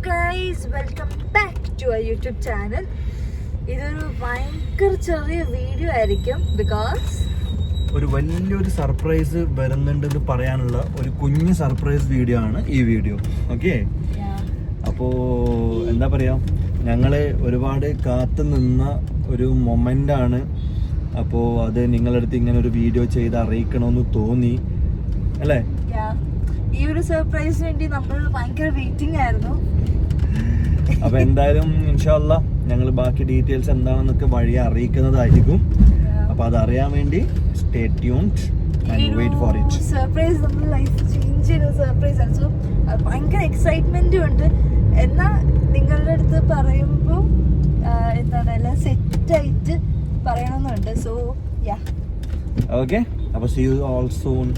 Guys, welcome back to our YouTube channel. ഇതൊരു ഭയങ്കര ചെറിയ വീഡിയോ ആയിരിക്കും, ബിക്കോസ് ഒരു വലിയൊരു സർപ്രൈസ് വരുന്നുണ്ടെന്ന് പറയാനുള്ള ഒരു കുഞ്ഞു സർപ്രൈസ് വീഡിയോ ആണ് ഈ വീഡിയോ. ഓക്കെ, അപ്പോൾ എന്താ പറയാ, ഞങ്ങള് ഒരുപാട് കാത്തു നിന്ന ഒരു മൊമെന്റ് ആണ്. അപ്പോൾ അത് നിങ്ങളുടെ അടുത്ത് ഇങ്ങനെ ഒരു വീഡിയോ ചെയ്ത് അറിയിക്കണമെന്ന് തോന്നി അല്ലേ? ഈ ഒരു സർപ്രൈസിന് വേണ്ടി നമ്മൾ ഭയങ്കര വെയിറ്റിംഗ് ആയിരുന്നു. അപ്പൊ എന്തായാലും ഇൻഷാ അല്ലാഹ് ഞങ്ങൾ ബാക്കി ഡീറ്റെയിൽസ് എന്താണെന്നൊക്കെ വഴിയെ അറിയിക്കുന്നതായിരിക്കും. അപ്പൊ അതറിയാൻ വേണ്ടി stay tuned and wait for it. Surprise നമ്മുടെ ലൈഫ് ചേഞ്ച് ചെയ്യുന്ന സർപ്രൈസ് ആണ്. സോ ഭയങ്കര എക്സൈറ്റ്മെന്റും ഉണ്ട്. എന്നാ നിങ്ങളുടെ അടുത്ത് പറയുമ്പോൾ എന്താണ് എല്ലാം സെറ്റ് ആയിട്ട് പറയണമെന്നുണ്ട്. സോ യാ, ഓക്കെ, അപ്പൊ see you all soon.